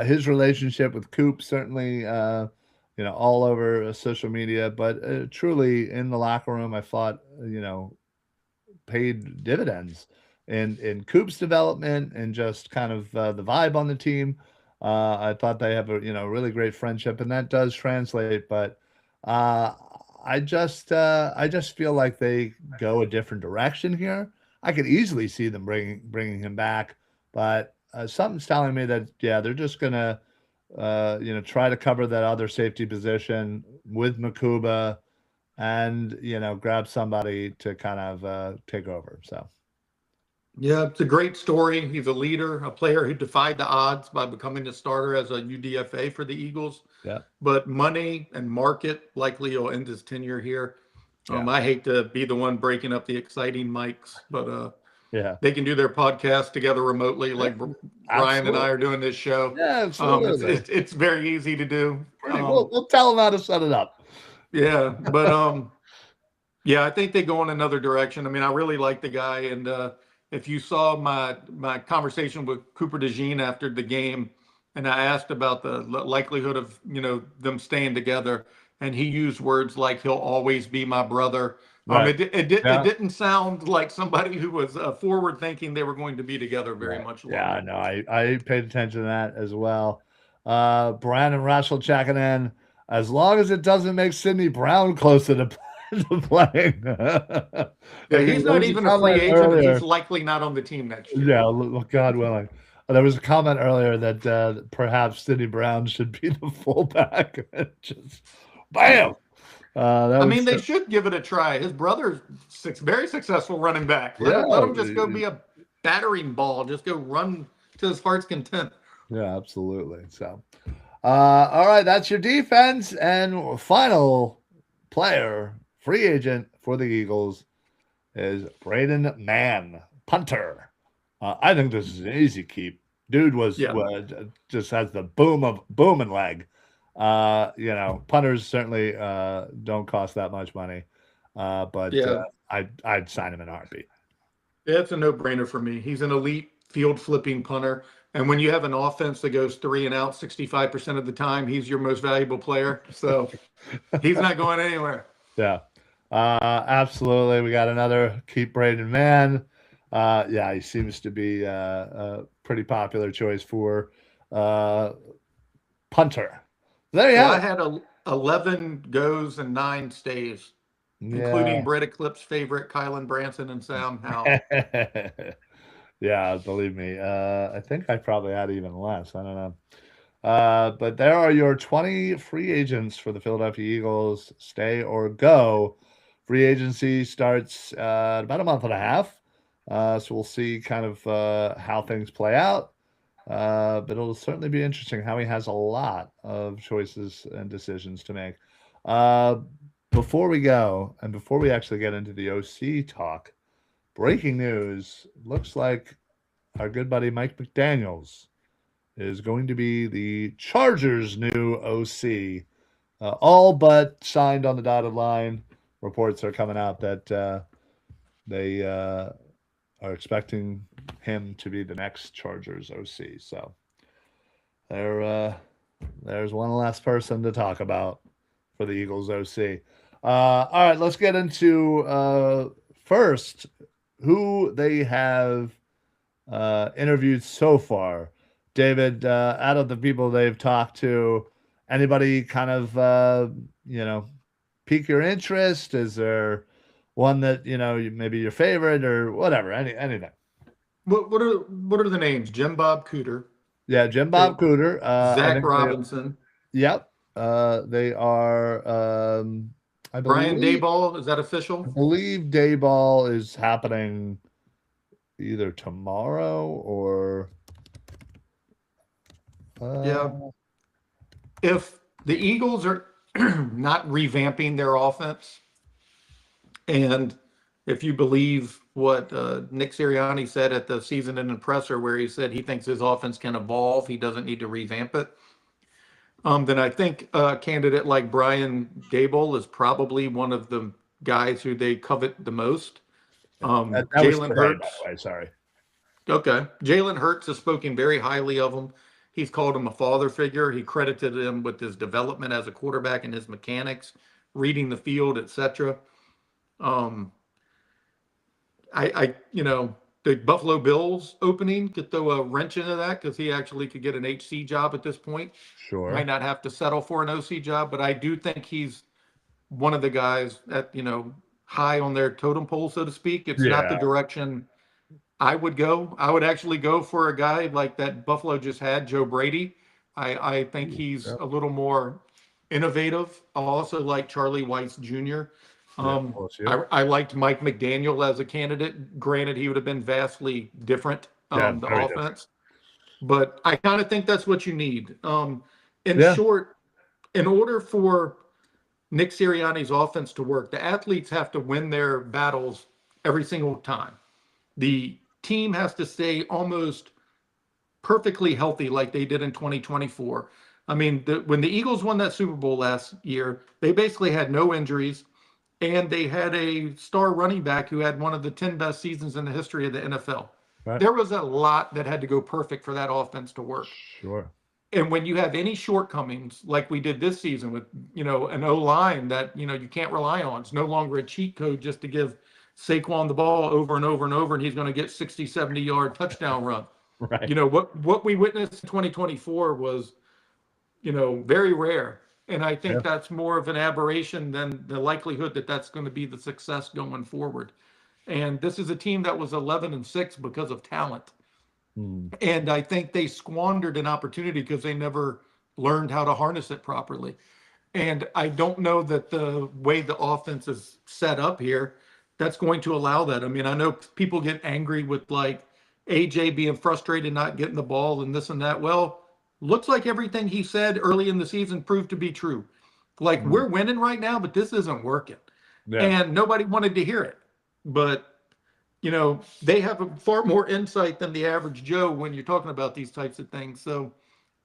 His relationship with Coop certainly, all over social media, but truly in the locker room, I thought, paid dividends in Coop's development and just kind of the vibe on the team. I thought they have a really great friendship, and that does translate. But uh, I just feel like they go a different direction here. I could easily see them bringing him back, but something's telling me that yeah, they're just gonna try to cover that other safety position with Makuba and grab somebody to kind of take over. So Yeah, it's a great story. He's a leader, a player who defied the odds by becoming a starter as a UDFA for the Eagles. yeah, But money and market likely will end his tenure here. yeah, I hate to be the one breaking up the exciting mics, but yeah, they can do their podcast together remotely, yeah, like Brian and I absolutely, are doing this show. yeah, absolutely. It's very easy to do. Pretty. We'll tell them how to set it up. Yeah, but yeah, I think they go in another direction. I mean, I really like the guy, and if you saw my conversation with Cooper DeJean after the game, and I asked about the likelihood of them staying together, and he used words like "he'll always be my brother." Right. It Yeah. didn't sound like somebody who was forward thinking they were going to be together very Right. much Yeah. longer. No, I paid attention to that as well. Brian and Russell checking in. As long as it doesn't make Sidney Brown closer to, to playing. Yeah, Okay, he's there not was a even a free comment agent, and he's earlier. likely not on the team next year. Yeah, God willing. There was a comment earlier that perhaps Sidney Brown should be the fullback. Just bam. That I would mean, they should give it a try. His brother's very successful running back. yeah, Let him just go be a battering ball. Just go run to his heart's content. yeah, absolutely. So, all right, that's your defense and final player, free agent for the Eagles is Braden Mann, punter. I think this is an easy keep. Dude Yeah, just has the booming leg. Punters certainly don't cost that much money, but yeah, I'd sign him in a heartbeat. yeah. It's a no-brainer for me. He's an elite field flipping punter, and when you have an offense that goes 3 and out 65% of the time, he's your most valuable player. So he's not going anywhere. Yeah, absolutely. We got another keep Braden Mann. Yeah, he seems to be a pretty popular choice for uh, punter. There you Yeah, have I it. had 11 goes and 9 stays, including Yeah. Brett Eclipse favorite Kylan Branson and Sam Howell. Yeah, believe me. I think I probably had even less. I don't know. But there are your 20 free agents for the Philadelphia Eagles. Stay or go. Free agency starts in about a month and a half. So we'll see kind of how things play out. But it'll certainly be interesting how he has a lot of choices and decisions to make. Uh, Before we go, and before we actually get into the OC talk, breaking news looks like our good buddy Mike McDaniels is going to be the Chargers' new OC. All but signed on the dotted line. Reports are coming out that they are expecting him to be the next Chargers OC. So there, there's one last person to talk about for the Eagles OC. All right, let's get into first who they have interviewed so far. David, out of the people they've talked to, anybody kind of pique your interest? Is there one that maybe your favorite or whatever? Anything? What are the names? Jim Bob Cooter, Yeah, Jim okay, Bob Cooter. I Zach think they. Robinson, Yep. They are. I Brian believe. Dayball. Is that I official? believe Dayball is happening either tomorrow or. Yeah. Uh, If the Eagles are not revamping their offense, and if you believe what Nick Sirianni said at the season ending presser, where he said he thinks his offense can evolve, he doesn't need to revamp it. Then I think a candidate like Brian Dable is probably one of the guys who they covet the most. that was Jalen today, by Hurts. the way. Sorry. Okay. Jalen Hurts has spoken very highly of him. He's called him a father figure. He credited him with his development as a quarterback and his mechanics, reading the field, etc. Um, the Buffalo Bills opening could throw a wrench into that because he actually could get an HC job at this point. Might Sure. not have to settle for an OC job, but I do think he's one of the guys that, high on their totem pole, so to speak. It's not the Yeah. direction I would go. I would actually go for a guy like that Buffalo just had, Joe Brady. I think he's Yeah. a little more innovative. I also like Charlie Weiss Jr. Yeah. Close you. I liked Mike McDaniel as a candidate. Granted, he would have been vastly different, Yeah. the Very different. offense, but I kind of think that's what you need. In Yeah. short, in order for Nick Sirianni's offense to work, the athletes have to win their battles every single time. The team has to stay almost perfectly healthy like they did in 2024. I mean, when the Eagles won that Super Bowl last year, they basically had no injuries, and they had a star running back who had one of the 10 best seasons in the history of the NFL. Right. There was a lot that had to go perfect for that offense to work. Sure. And when you have any shortcomings like we did this season with, an O-line that, you can't rely on, it's no longer a cheat code just to give Saquon the ball over and over and over, and he's going to get 60, 70-yard touchdown run. Right. What we witnessed in 2024 was, very rare. And I Yeah. think that's more of an aberration than the likelihood that that's going to be the success going forward. And this is a team that was 11-6 because of talent. Hmm. And I think they squandered an opportunity because they never learned how to harness it properly. And I don't know that the way the offense is set up here, that's going to allow that. I mean, I know people get angry with like AJ being frustrated, not getting the ball and this and that. Well, looks like everything he said early in the season proved to be true. Like, Hmm. we're winning right now, but this isn't working. Yeah. And nobody wanted to hear it. But they have a far more insight than the average Joe when you're talking about these types of things. So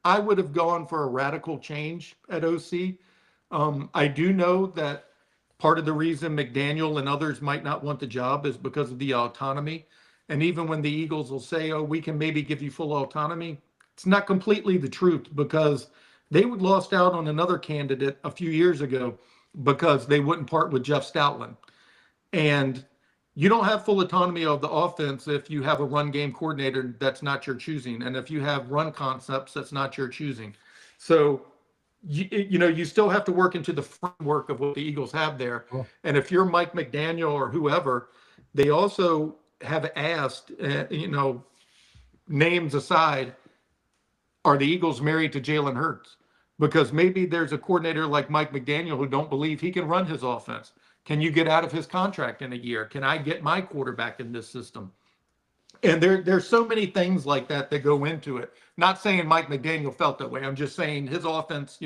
I would have gone for a radical change at OC. I do know that part of the reason McDaniel and others might not want the job is because of the autonomy. And even when the Eagles will say, oh, we can maybe give you full autonomy, it's not completely the truth, because they would lost out on another candidate a few years ago because they wouldn't part with Jeff Stoutland. And you don't have full autonomy of the offense if you have a run game coordinator that's not your choosing, and if you have run concepts that's not your choosing. So you still have to work into the framework of what the Eagles have there. Cool. And if you're Mike McDaniel or whoever, they also have asked, names aside, are the Eagles married to Jalen Hurts? Because maybe there's a coordinator like Mike McDaniel who don't believe he can run his offense. Can you get out of his contract in a year? Can I get my quarterback in this system? And there's so many things like that that go into it. Not saying Mike McDaniel felt that way. I'm just saying his offense,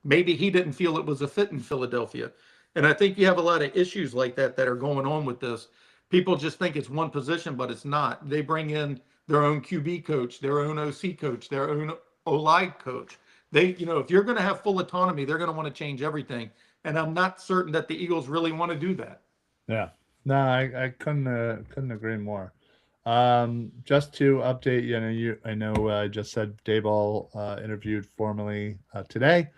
maybe he didn't feel it was a fit in Philadelphia. And I think you have a lot of issues like that that are going on with this. People just think it's one position, but it's not. They bring in their own QB coach, their own OC coach, their own O-line coach. If you're going to have full autonomy, they're going to want to change everything. And I'm not certain that the Eagles really want to do that. Yeah. No, I couldn't agree more. Just to update you, I know I just said Dayball interviewed formally today.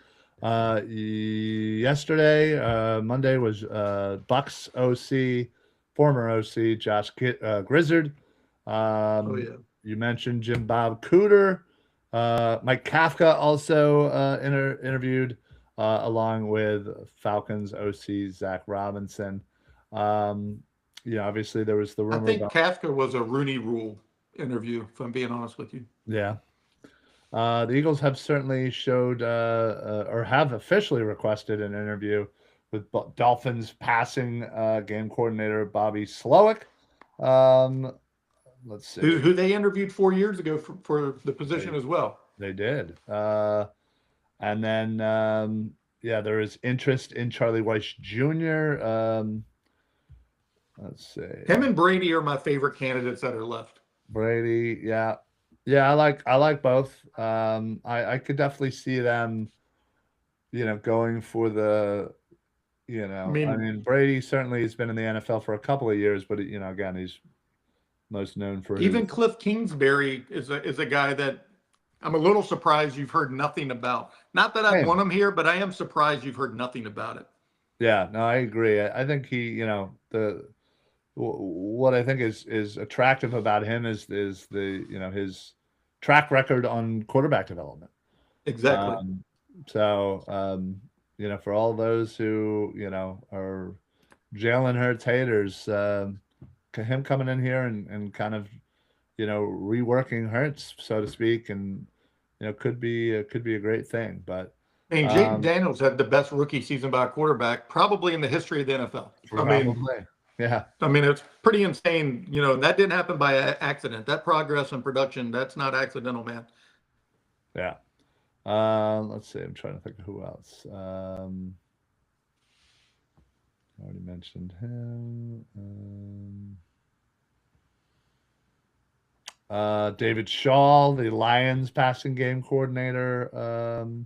Yesterday, Monday was Bucks OC, former OC Josh Grizzard. Oh yeah. You mentioned Jim Bob Cooter. Mike Kafka also interviewed along with Falcons OC Zach Robinson. Um, obviously there was the I rumor think about, Kafka was a Rooney Rule interview, if I'm being honest with you. yeah. The Eagles have certainly showed or have officially requested an interview with Dolphins passing game coordinator Bobby Slowick. Let's see. Who they interviewed 4 years ago for the position They, as well. they did. And then, yeah, there is interest in Charlie Weiss Jr. Let's see. Him and Brady are my favorite candidates that are left. Brady, yeah. Yeah, I like both. I could definitely see them, going for I I mean, mean, Brady certainly has been in the NFL for a couple of years, but again, he's most known for his even Cliff Kingsbury is a guy that I'm a little surprised you've heard nothing about. Not that I'd Same. want him here, but I am surprised you've heard nothing about it. Yeah, no, I agree. I think he, what I think is attractive about him is the his track record on quarterback development. Exactly. Um, so for all those who are Jalen Hurts haters, him coming in here and kind of reworking Hurts, so to speak, and could be a great thing. But I mean, Jaden um, Daniels had the best rookie season by a quarterback probably in the history of the NFL. probably, yeah, I mean, it's pretty insane. That didn't happen by accident. That progress and production, that's not accidental, man. yeah. Let's see. I'm trying to think of who else. I already mentioned him. David Shaw, the Lions passing game coordinator.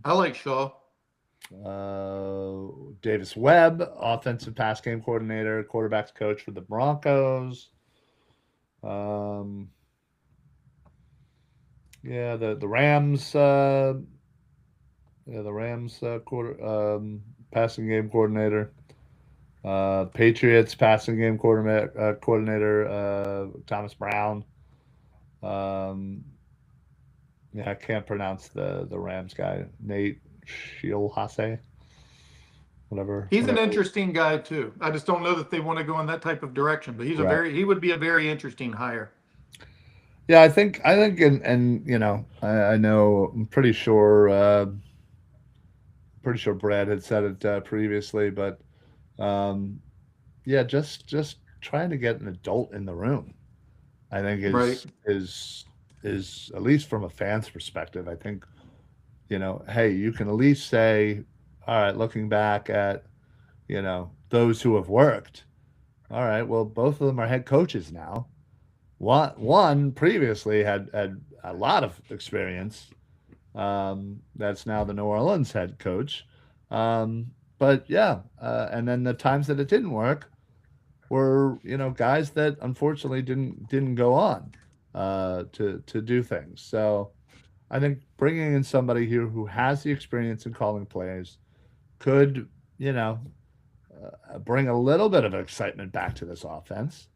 I like Shaw. Davis Webb, offensive pass game coordinator, quarterbacks coach for the Broncos. Um, yeah, the Rams. The Rams passing game coordinator. Patriots passing game coordinator Thomas Brown. Yeah, I can't pronounce the Rams guy. Nate Shielhase, whatever, He's an whatever. interesting guy too. I just don't know that they want to go in that type of direction, but Right. he would be a very interesting hire. Yeah, I think, and I know, I'm pretty sure Brad had said it previously, but um, yeah, just trying to get an adult in the room, I think Right. is at least from a fan's perspective. I think hey, you can at least say, all right, looking back at those who have worked. All right, well, both of them are head coaches now. One previously had a lot of experience. That's now the New Orleans head coach. But yeah, and then the times that it didn't work were guys that unfortunately didn't go on to do things. So I think bringing in somebody here who has the experience in calling plays could you know bring a little bit of excitement back to this offense.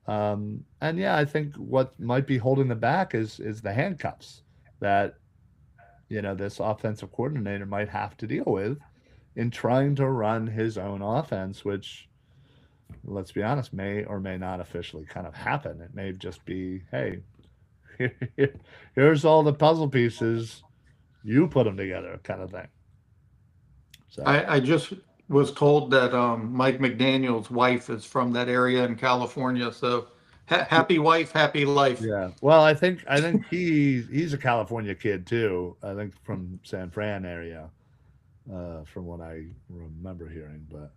And yeah, I think what might be holding them back is the handcuffs that this offensive coordinator might have to deal with in trying to run his own offense, which, let's be honest, may or may not officially kind of happen. It may just be, hey, here's all the puzzle pieces, you put them together, kind of thing. So I just was told that Mike McDaniel's wife is from that area in California. So happy wife, happy life. yeah, well, I think he's a California kid too. I think from San Fran area, from what I remember hearing. But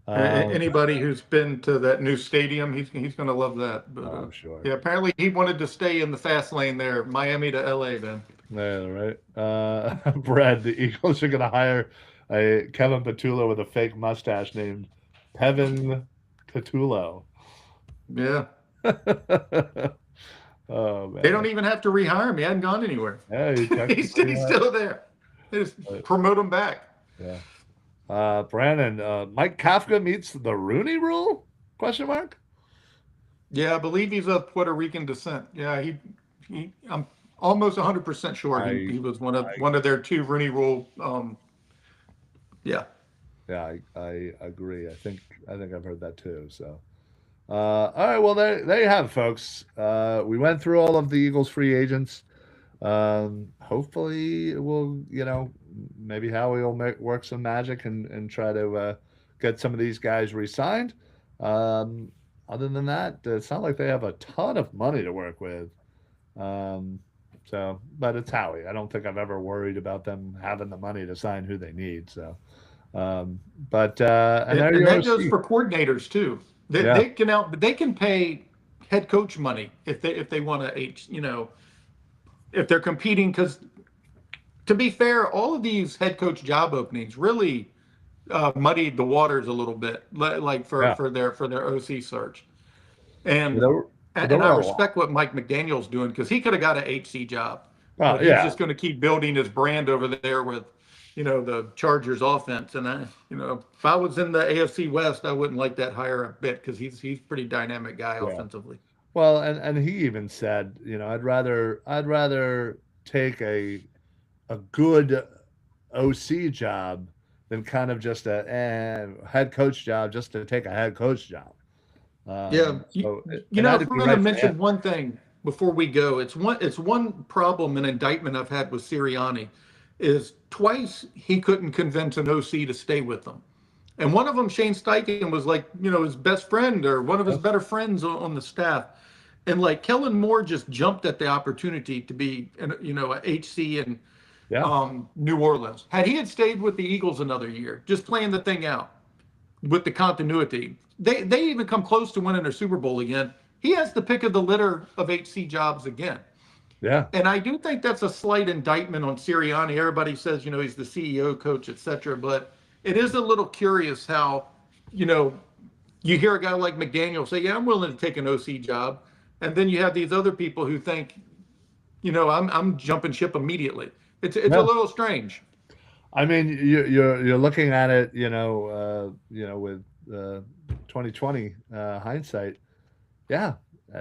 Anybody who's been to that new stadium, he's going to love that. But I'm sure. yeah, apparently he wanted to stay in the fast lane there, Miami to LA. Then Yeah, right. Brad, the Eagles are going to hire a Kevin Patullo with a fake mustache named Kevin Patullo. yeah, Oh they don't man, even have to rehire him. He hadn't gone anywhere. yeah, he technically, He's still there. They just promote him back. yeah. Brandon, Mike Kafka meets the Rooney Rule? Question mark. Yeah, I believe he's of Puerto Rican descent. Yeah, I'm almost 100% sure I, he was I, one of their two Rooney Rule. Yeah, yeah, I agree. I think I've heard that too. So, all right. Well, there you have it, folks. We went through all of the Eagles free agents. Hopefully, we'll maybe Howie will work some magic and try to get some of these guys re-signed. Um, Other than that, it's not like they have a ton of money to work with. Um, but it's Howie. I don't think I've ever worried about them having the money to sign who they need. So, but and there and you that goes see, for coordinators too. yeah, They can pay head coach money if they want to if they're competing because to be fair, all of these head coach job openings really muddied the waters a little bit, like yeah. for their OC search. But And there were and I a lot. respect what Mike McDaniel's doing because he could have got an HC job. but he's Yeah. just going to keep building his brand over there with, the Chargers offense. And if I was in the AFC West, I wouldn't like that hire a bit because he's pretty dynamic guy Yeah. offensively. Well, and he even said, I'd rather take a good OC job than kind of just a head coach job just to take a head coach job. Yeah, So and if that'd I'm be going to right for him. mention one thing before we go, it's one problem and indictment I've had with Sirianni, is twice he couldn't convince an OC to stay with them, and one of them, Shane Steichen, was like his best friend or one of his better friends on the staff, and like Kellen Moore just jumped at the opportunity to be a HC in Yeah, New Orleans. Had stayed with the Eagles another year, just playing the thing out with the continuity. They even come close to winning their Super Bowl again. He has the pick of the litter of HC jobs again. yeah. And I do think that's a slight indictment on Sirianni. Everybody says, he's the CEO, coach, etc. But it is a little curious how, you know, you hear a guy like McDaniel say, "Yeah, I'm willing to take an OC job," and then you have these other people who think, I'm jumping ship immediately. It's a Yeah. little strange. I mean, you're looking at it, with 2020 hindsight. Yeah,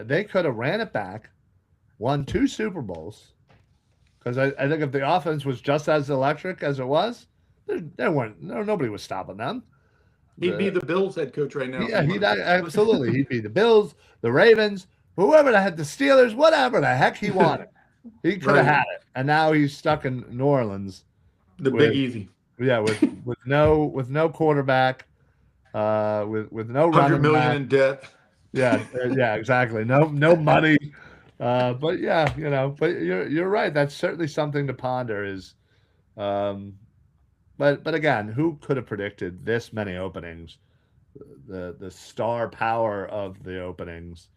they could have ran it back, won 2 Super Bowls. Because I think if the offense was just as electric as it was, there weren't nobody was stopping them. He'd be The the Bills head coach right now if he Yeah, wanted to. absolutely he'd be the Bills, the Ravens, whoever the heck, the Steelers, whatever the heck he wanted. He could have Right. had it, and now he's stuck in New Orleans The Big with Easy. with no quarterback, with no 100 million running back. in debt. Yeah, yeah, exactly. No money. But yeah, but you're right. That's certainly something to ponder. Um, but again, who could have predicted this many openings? The star power of the openings.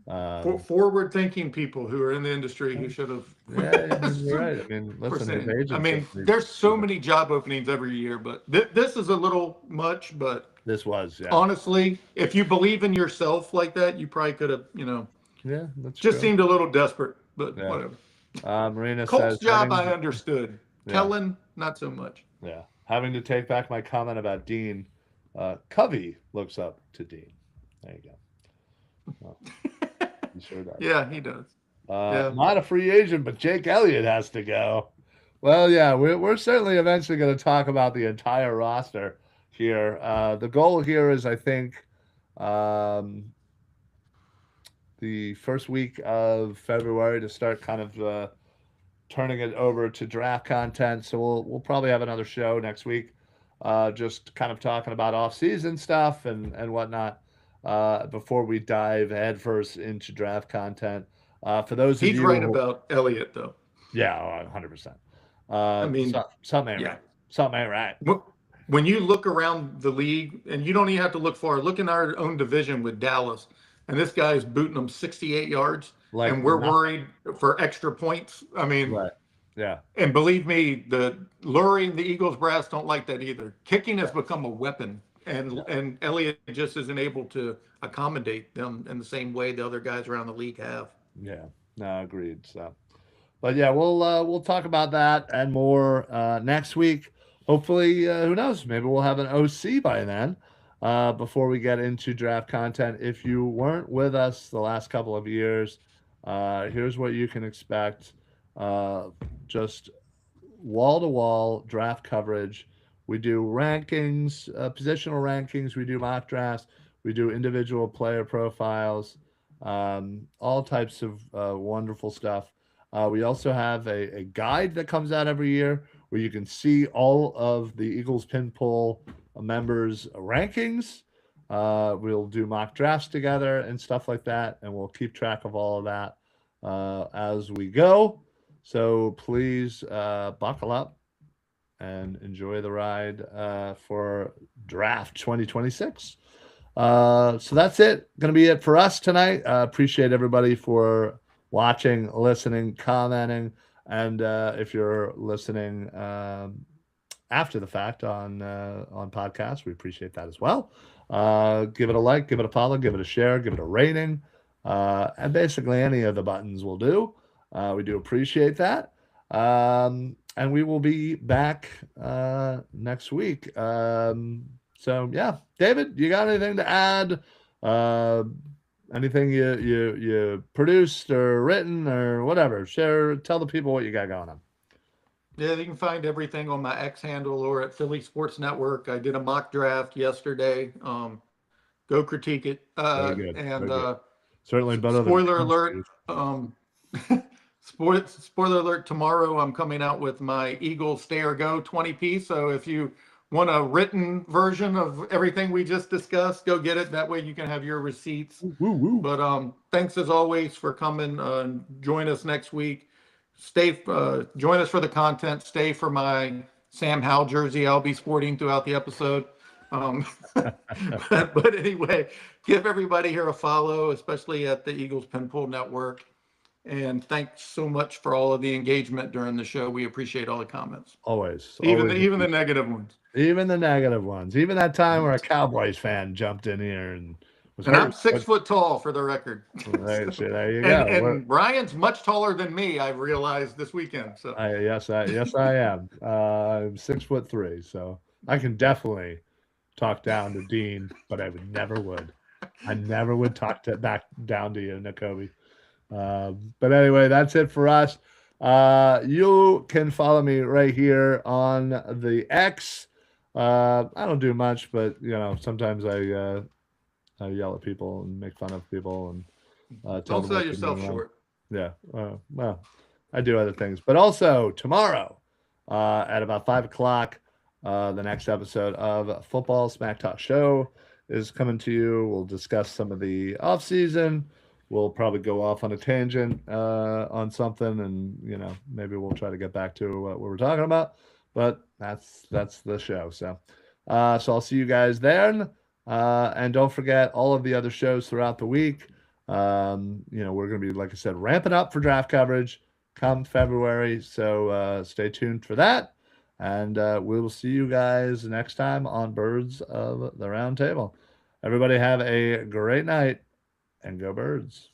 Um, Forward thinking people who are in the industry who should have yeah, I mean, you're right. I mean, listen, his percent. I agents. mean, there's so many job openings every year, but this is a little much. But This was, yeah, honestly, if you believe in yourself like that, you probably could have, yeah, that's just true. seemed a little desperate. But Yeah. whatever. Marina Colt's says job, I having, understood. yeah, Kellen, not so much. yeah, having to take back my comment about Dean. Covey looks up to Dean. There you go. Well, he sure does. Yeah, he does. Yeah. Not a free agent, but Jake Elliott has to go. Well, yeah, we're certainly eventually going to talk about the entire roster here. The goal here is, I think, um, the first week of February to start kind of turning it over to draft content. So we'll probably have another show next week, just kind of talking about off-season stuff and whatnot, before we dive headfirst into draft content. For those of He's you right who, about Elliott, though. yeah, 100%. I mean, Something ain't yeah. right. Something ain't right. When you look around the league, and you don't even have to look far, look in our own division with Dallas, and this guy's booting them 68 yards, Like and we're nothing. worried for extra points. I mean, Right. Yeah. and believe me, the Lurie and the Eagles brass don't like that either. Kicking has become a weapon, and Elliott just isn't able to accommodate them in the same way the other guys around the league have. Yeah. No, agreed. So. But yeah, we'll talk about that and more next week. Hopefully, who knows? Maybe we'll have an OC by then. Before we get into draft content, if you weren't with us the last couple of years, here's what you can expect: just wall to wall draft coverage. We do rankings, positional rankings. We do mock drafts. We do individual player profiles. All types of wonderful stuff. We also have a guide that comes out every year where you can see all of the Eagles pin poll members' rankings. We'll do mock drafts together and stuff like that, and we'll keep track of all of that as we go. So please buckle up and enjoy the ride for draft 2026. So that's it. Going to be it for us tonight. Appreciate everybody for watching, listening, commenting, and if you're listening after the fact on podcast, we appreciate that as well. Give it a like, give it a follow, give it a share, give it a rating, and basically any of the buttons will do. We do appreciate that. And we will be back next week. So yeah, David, you got anything to add? Uh, Anything you produced or written or whatever? Tell the people what you got going on. Yeah, you can find everything on my X handle or at Philly Sports Network. I did a mock draft yesterday. Go critique it. Very good. And Very good. Certainly better than spoiler alert. Trump's. Spoiler alert. Tomorrow I'm coming out with my Eagles Stay or Go 20-piece. So if you want a written version of everything we just discussed, go get it. That way you can have your receipts. Woo, woo. But thanks as always for coming. Join us next week. Join us for the content. Stay for my Sam Howell jersey I'll be sporting throughout the episode. But anyway, give everybody here a follow, especially at the Eagles Pinpool Network. And thanks so much for all of the engagement during the show. We appreciate all the comments. Always. Even the negative ones. Even the negative ones. Even that time where a Cowboys fan jumped in here and was And hurt. I'm 6 foot tall, for the record. There you go. And Brian's much taller than me, I've realized this weekend. So Yes, I am. I'm 6'3", so I can definitely talk down to Dean, but I never would talk back down to you, Nakobe. But anyway, that's it for us. You can follow me right here on the X. I don't do much, but sometimes I yell at people and make fun of people and tell don't them sell yourself short. Yeah. Well, I do other things, but also tomorrow at about 5:00, the next episode of Football Smack Talk Show is coming to you. We'll discuss some of the off season. We'll probably go off on a tangent on something, and maybe we'll try to get back to what we were talking about. But that's the show. So I'll see you guys then, and don't forget all of the other shows throughout the week. We're going to be, like I said, ramping up for draft coverage come February. So stay tuned for that, and we will see you guys next time on Birds of the Round Table. Everybody have a great night. And go Birds.